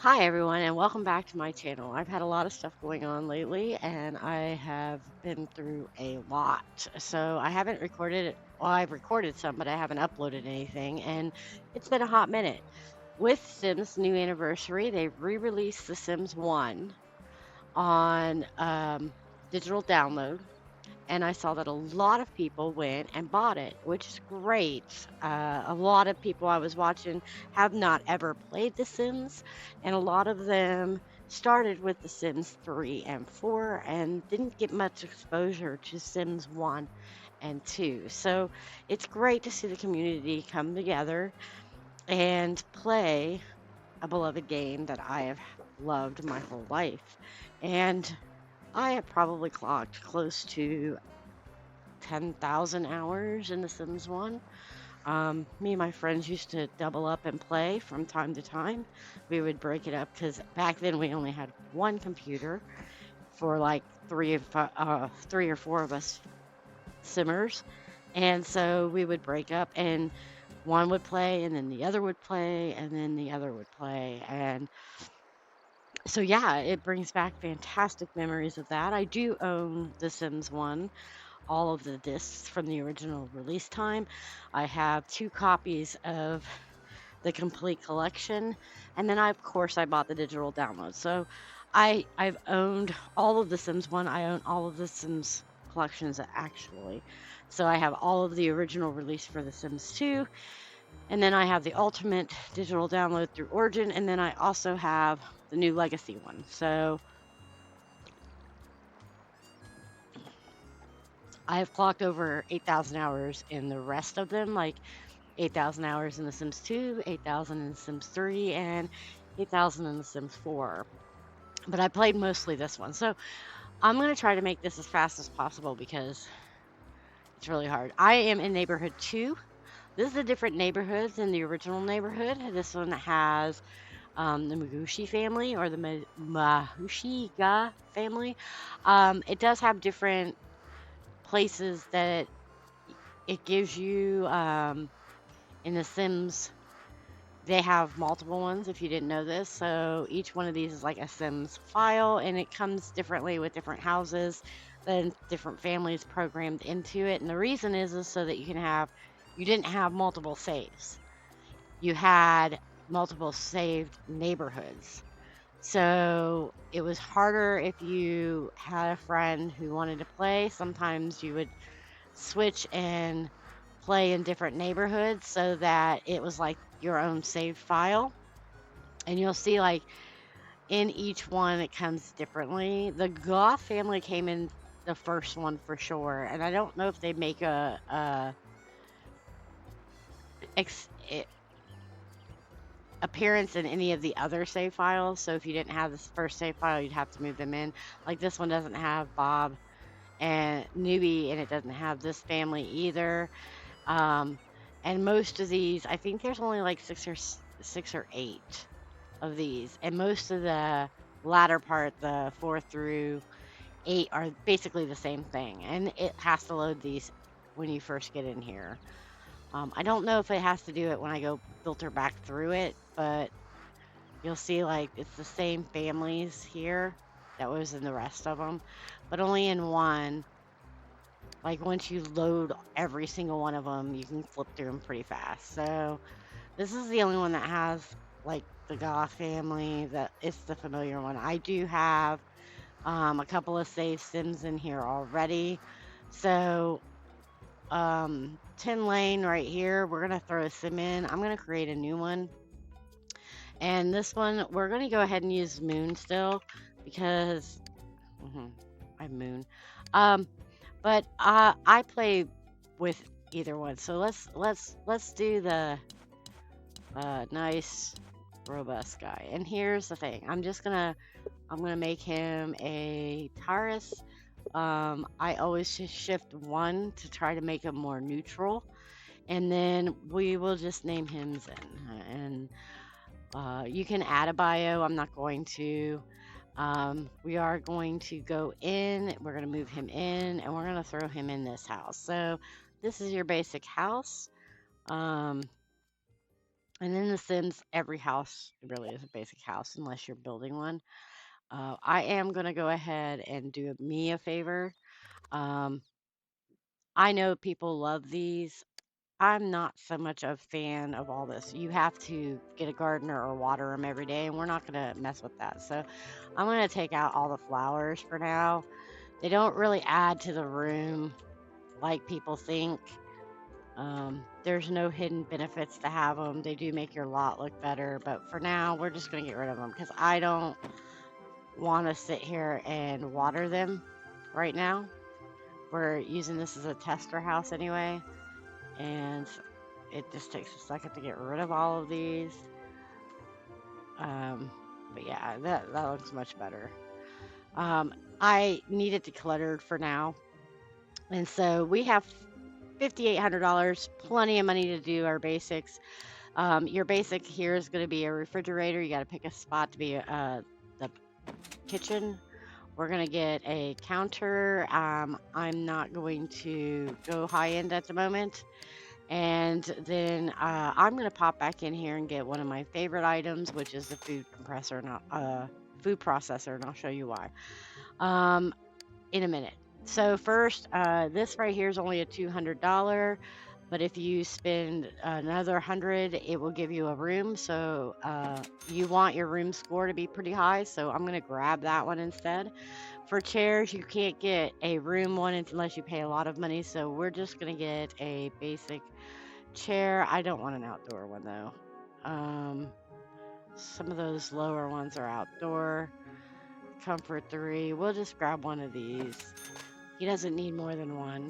Hi, everyone, and welcome back to my channel. I've had a lot of stuff going on lately, and I have been through a lot. So I haven't recorded it. Well, I've recorded some, but I haven't uploaded anything, and it's been a hot minute. With Sims' new anniversary, they re-released The Sims 1 on digital download, and I saw that a lot of people went and bought it, which is great. A lot of people I was watching have not ever played The Sims, and a lot of them started with The Sims 3 and 4 and didn't get much exposure to Sims 1 and 2. So it's great to see the community come together and play a beloved game that I have loved my whole life. And I have probably clocked close to 10,000 hours in The Sims 1. Me and my friends used to double up and play from time to time. We would break it up because back then we only had one computer for like three or four of us simmers. And so we would break up and one would play and then the other would play and then the other would play. And so, yeah, it brings back fantastic memories of that. I do own The Sims 1, all of the discs from the original release time. I have two copies of the complete collection, and then of course I bought the digital download. So I've owned all of the Sims 1. I own all of the Sims collections actually. So I have all of the original release for the Sims 2, and then I have the ultimate digital download through Origin, and then I also have the new legacy one. So I have clocked over 8,000 hours in the rest of them, like 8,000 hours in The Sims 2, 8,000 in The Sims 3, and 8,000 in The Sims 4. But I played mostly this one. So I'm going to try to make this as fast as possible because it's really hard. I am in neighborhood 2. This is a different neighborhood than the original neighborhood. This one has the Magushi family or the Mahushiga family. It does have different places that it gives you in The Sims. They have multiple ones if you didn't know this. So each one of these is like a Sims file and it comes differently with different houses, then different families programmed into it. And the reason is so that you didn't have multiple saves. You had multiple saved neighborhoods. So it was harder if you had a friend who wanted to play. Sometimes you would switch and play in different neighborhoods so that it was like your own saved file. And you'll see, like, in each one, it comes differently. The Goth family came in the first one for sure, and I don't know if they make a ex, I appearance in any of the other save files. So if you didn't have this first save file, you'd have to move them in. Like this one doesn't have Bob and Newbie, and it doesn't have this family either. Um, and most of these, I think there's only like six or eight of these, and most of the latter part, the 4 through 8, are basically the same thing, and it has to load these when you first get in here. I don't know if it has to do it when I go filter back through it, but you'll see like it's the same families here that was in the rest of them, but only in one. Like once you load every single one of them, you can flip through them pretty fast. So this is the only one that has like the Goth family. That it's the familiar one. I do have a couple of save sims in here already. So 10 lane right here, we're gonna throw a sim in. I'm gonna create a new one. And this one, we're gonna go ahead and use Moon still because I'm Moon. Um, but I play with either one. So let's do the nice robust guy. And here's the thing. I'm gonna make him a Taurus. I always just shift 1 to try to make him more neutral. And then we will just name him Zen. And you can add a bio. I'm not going to. We are going to go in. We're going to move him in, and we're going to throw him in this house. So this is your basic house. Um, And in The Sims, every house really is a basic house unless you're building one. I am going to go ahead and do me a favor. Um, I know people love these. I'm not so much a fan of all this. You have to get a gardener or water them every day, and we're not going to mess with that. So I'm going to take out all the flowers for now. They don't really add to the room like people think. There's no hidden benefits to have them. They do make your lot look better, but for now, we're just going to get rid of them because I don't want to sit here and water them right now. We're using this as a tester house anyway, and it just takes a second to get rid of all of these. Um, but yeah, that looks much better. I need it decluttered for now, and so we have $5,800, plenty of money to do our basics. Your basic here is going to be a refrigerator. You got to pick a spot to be the kitchen. We're going to get a counter. I'm not going to go high end at the moment. And then I'm going to pop back in here and get one of my favorite items, which is the food processor, and I'll show you why in a minute. So first, this right here is only a $200, but if you spend another 100, it will give you a room. So you want your room score to be pretty high, so I'm going to grab that one instead. For chairs, you can't get a room one unless you pay a lot of money, so we're just going to get a basic chair. I don't want an outdoor one though. Some of those lower ones are outdoor. Comfort 3. We'll just grab one of these. He doesn't need more than one.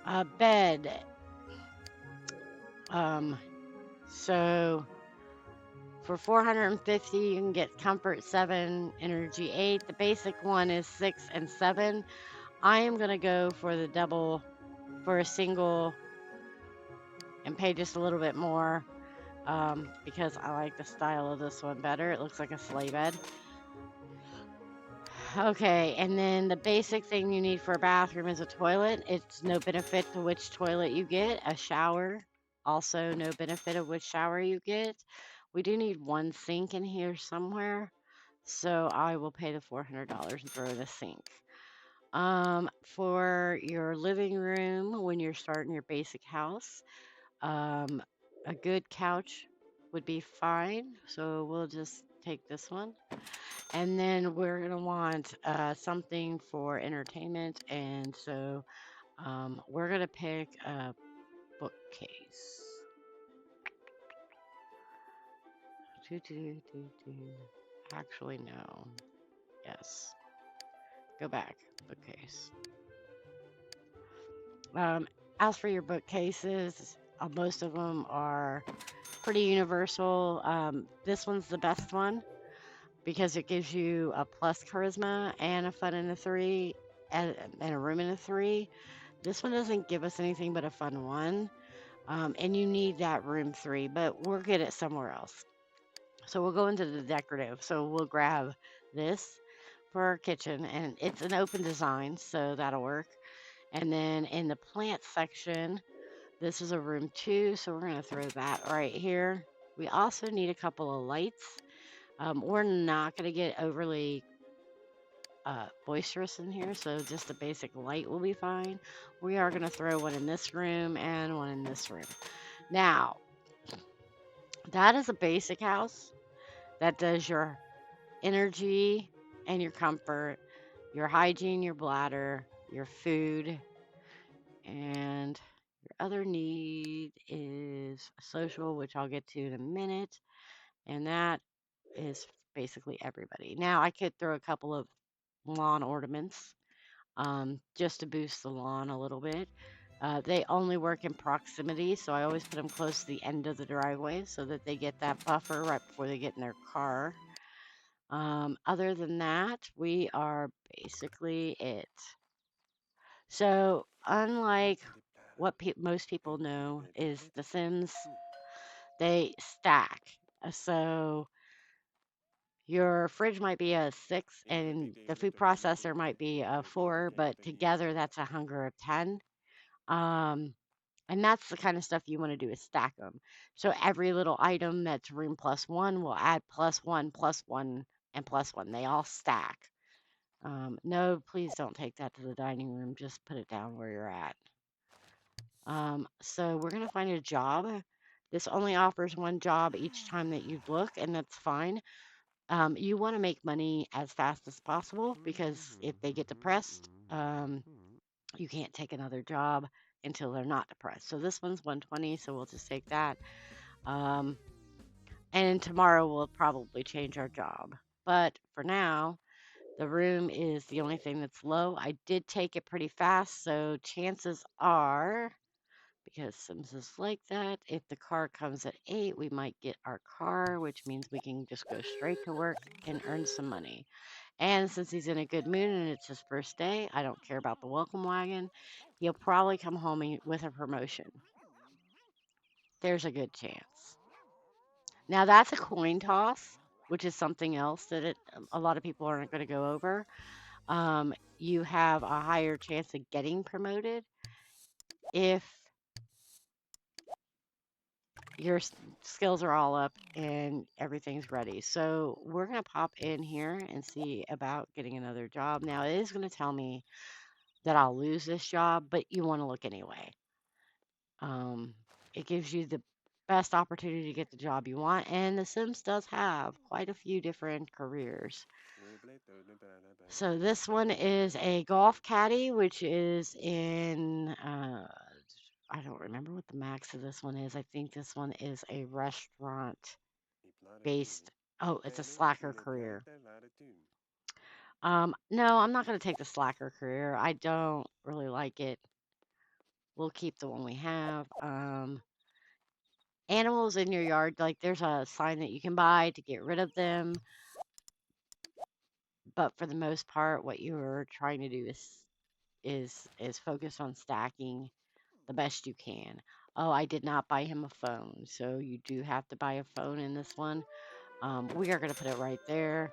A bed. Um, so for 450, you can get Comfort 7, Energy 8. The basic one is 6 and 7. I am going to go for the double for a single and pay just a little bit more because I like the style of this one better. It looks like a sleigh bed. Okay, and then the basic thing you need for a bathroom is a toilet. It's no benefit to which toilet you get. A shower, also no benefit of which shower you get. We do need one sink in here somewhere, so I will pay the $400 and throw in a sink. For your living room, when you're starting your basic house, a good couch would be fine. So we'll just take this one. And then we're going to want something for entertainment. And so we're going to pick a bookcase. Do, do, do, do. Actually, no. Yes. Go back. Bookcase. Um, as for your bookcases, most of them are pretty universal. This one's the best one because it gives you a plus charisma and a fun in a 3 and a room in a 3. This one doesn't give us anything but a fun 1. And you need that room 3, but we'll get it somewhere else. So we'll go into the decorative. So we'll grab this for our kitchen, and it's an open design, so that'll work. And then in the plant section, this is a room 2, so we're going to throw that right here. We also need a couple of lights. We're not going to get overly boisterous in here, so just a basic light will be fine. We are going to throw one in this room and one in this room. Now, that is a basic house that does your energy and your comfort, your hygiene, your bladder, your food, and your other need is social, which I'll get to in a minute. And that is basically everybody. Now, I could throw a couple of lawn ornaments just to boost the lawn a little bit. They only work in proximity, so I always put them close to the end of the driveway so that they get that buffer right before they get in their car. Other than that, we are basically it. So, unlike what most people know, is The Sims, they stack. So, your fridge might be a 6 and the food processor might be a 4, but together that's a hunger of 10. Um, And that's the kind of stuff you want to do is stack them. So every little item that's room plus one will add plus one, and plus one. They all stack. No, please don't take that to the dining room. Just put it down where you're at. So we're going to find a job. This only offers one job each time that you look, and that's fine. You want to make money as fast as possible because if they get depressed, you can't take another job until they're not depressed. So this one's 120, so we'll just take that. And tomorrow we'll probably change our job. But for now, the room is the only thing that's low. I did take it pretty fast, so chances are, because Sims is like that, if the car comes at 8, we might get our car, which means we can just go straight to work and earn some money. And since he's in a good mood and it's his first day, I don't care about the welcome wagon. He'll probably come home with a promotion. There's a good chance. Now that's a coin toss, which is something else that a lot of people aren't going to go over. You have a higher chance of getting promoted if your skills are all up and everything's ready. So we're going to pop in here and see about getting another job. Now it is going to tell me that I'll lose this job, but you want to look anyway. It gives you the best opportunity to get the job you want, and The Sims does have quite a few different careers. So this one is a golf caddy, which is in, I don't remember what the max of this one is. I think this one is a restaurant based, oh, it's a slacker career. No, I'm not going to take the slacker career. I don't really like it. We'll keep the one we have. Animals in your yard, like there's a sign that you can buy to get rid of them, but for the most part, what you're trying to do is focus on stacking the best you can. Oh, I did not buy him a phone, so you do have to buy a phone in this one. We are going to put it right there,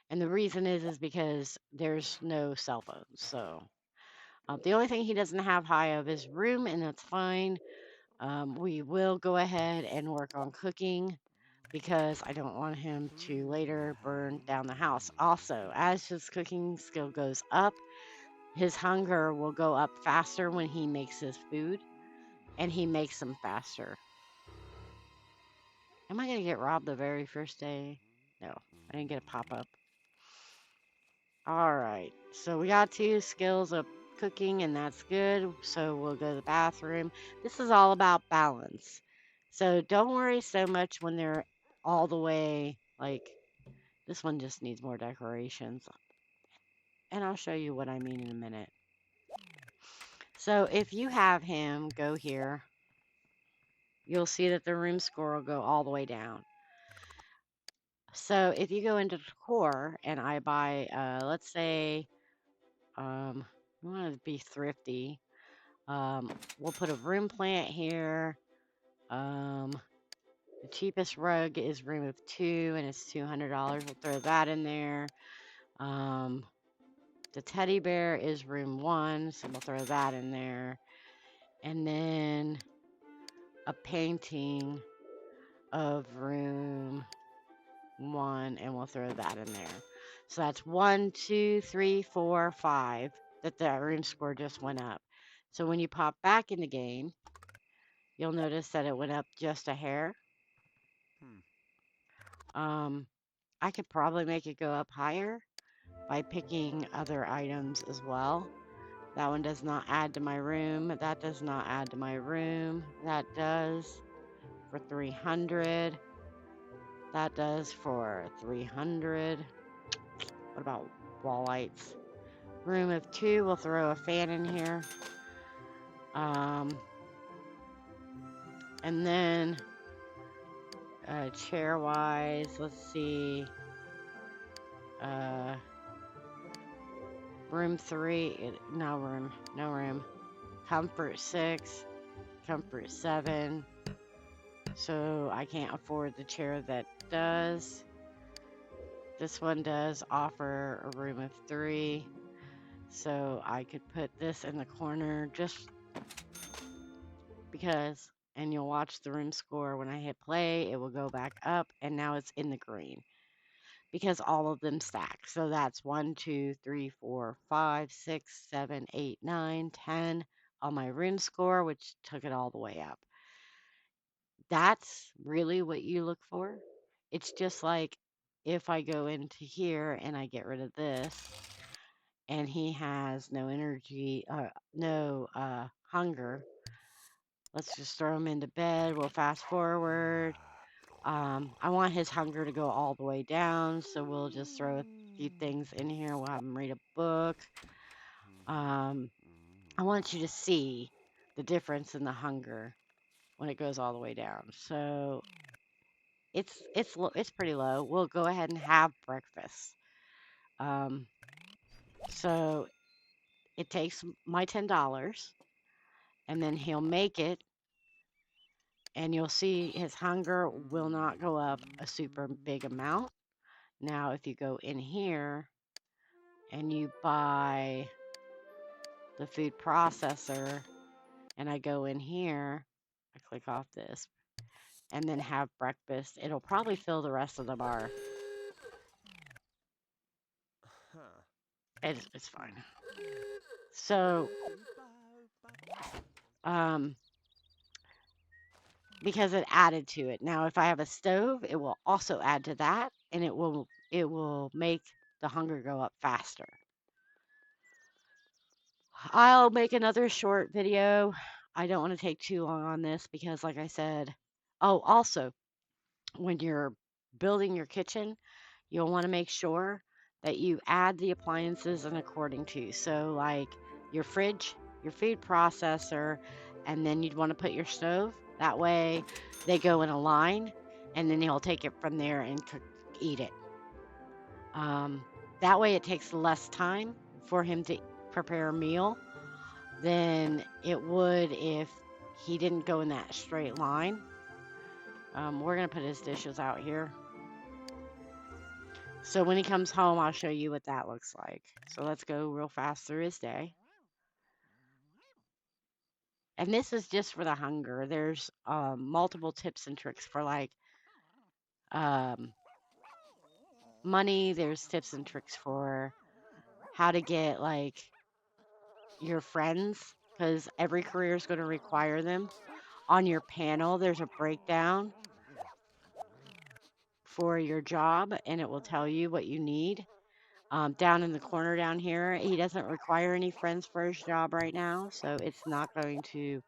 and the reason is because there's no cell phones. So the only thing he doesn't have high of is room, and that's fine. We will go ahead and work on cooking because I don't want him to later burn down the house. Also, as his cooking skill goes up, his hunger will go up faster when he makes his food, and he makes them faster. Am I going to get robbed the very first day? No, I didn't get a pop-up. All right, so we got 2 skills of cooking, and that's good. So we'll go to the bathroom. This is all about balance. So don't worry so much when they're all the way, like, this one just needs more decorations. And I'll show you what I mean in a minute. So if you have him go here, you'll see that the room score will go all the way down. So if you go into decor and I buy, let's say, we want to be thrifty. We'll put a room plant here. The cheapest rug is room of 2 and it's $200. We'll throw that in there. The teddy bear is room 1, so we'll throw that in there. And then a painting of room 1, and we'll throw that in there. So that's 1, 2, 3, 4, 5 that the room score just went up. So when you pop back in the game, you'll notice that it went up just a hair. I could probably make it go up higher by picking other items as well. That one does not add to my room. That does not add to my room. That does for 300. That does for 300. What about wall lights? Room of 2, we'll throw a fan in here. And then chair wise, let's see. Room 3, no room. Comfort 6, comfort 7. So I can't afford the chair that does. This one does offer a room of 3. So I could put this in the corner just because, and you'll watch the room score when I hit play, it will go back up, and now it's in the green because all of them stack. So that's 1, 2, 3, 4, 5, 6, 7, 8, 9, 10 on my room score, which took it all the way up. That's really what you look for. It's just like if I go into here and I get rid of this, and he has no energy, no hunger. Let's just throw him into bed. We'll fast forward. I want his hunger to go all the way down, so we'll just throw a few things in here. We'll have him read a book. I want you to see the difference in the hunger when it goes all the way down. So it's pretty low. We'll go ahead and have breakfast. Um, so it takes my $10, and then he'll make it, and you'll see his hunger will not go up a super big amount. Now, if you go in here and you buy the food processor, and I go in here, I click off this, and then have breakfast, it'll probably fill the rest of the bar. It's fine. So, because it added to it. Now, if I have a stove, it will also add to that, and it will make the hunger go up faster. I'll make another short video. I don't want to take too long on this because, like I said, oh, also, when you're building your kitchen, you'll want to make sure that you add the appliances in according to. So, like your fridge, your food processor, and then you'd want to put your stove. That way, they go in a line, and then he'll take it from there and eat it. That way, it takes less time for him to prepare a meal than it would if he didn't go in that straight line. We're going to put his dishes out here. So when he comes home, I'll show you what that looks like. So let's go real fast through his day. And this is just for the hunger. There's multiple tips and tricks for like money. There's tips and tricks for how to get like your friends, because every career is going to require them. On your panel, there's a breakdown for your job, and it will tell you what you need. Down in the corner down here, he doesn't require any friends for his job right now, so it's not going to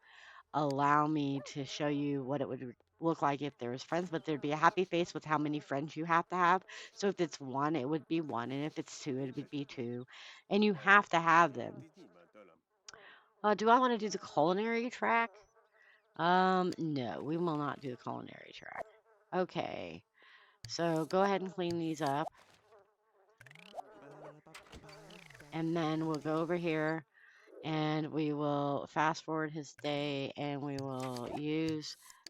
allow me to show you what it would look like if there was friends, but there'd be a happy face with how many friends you have to have. So if it's one, it would be one, and if it's two, it would be two, and you have to have them. Do I want to do the culinary track? No, we will not do the culinary track. Okay, so go ahead and clean these up. And then we'll go over here and we will fast forward his day and we will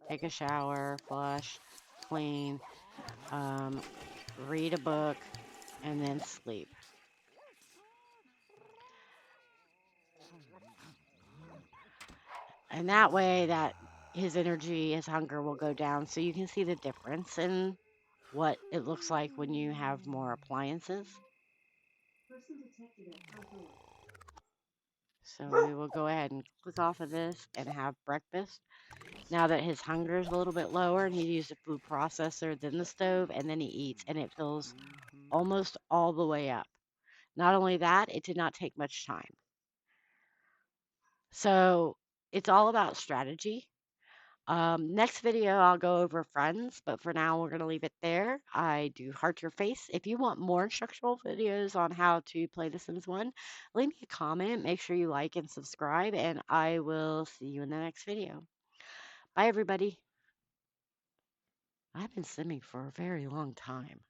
take a shower, flush, clean, read a book, and then sleep. And that way that his energy, his hunger will go down, so you can see the difference in what it looks like when you have more appliances. So we will go ahead and click off of this and have breakfast. Now that his hunger is a little bit lower and he used a food processor, then the stove, and then he eats, and it fills almost all the way up. Not only that, it did not take much time. So it's all about strategy. Next video, I'll go over friends, but for now, we're going to leave it there. I do heart your face. If you want more instructional videos on how to play The Sims 1, leave me a comment. Make sure you like and subscribe, and I will see you in the next video. Bye, everybody. I've been simming for a very long time.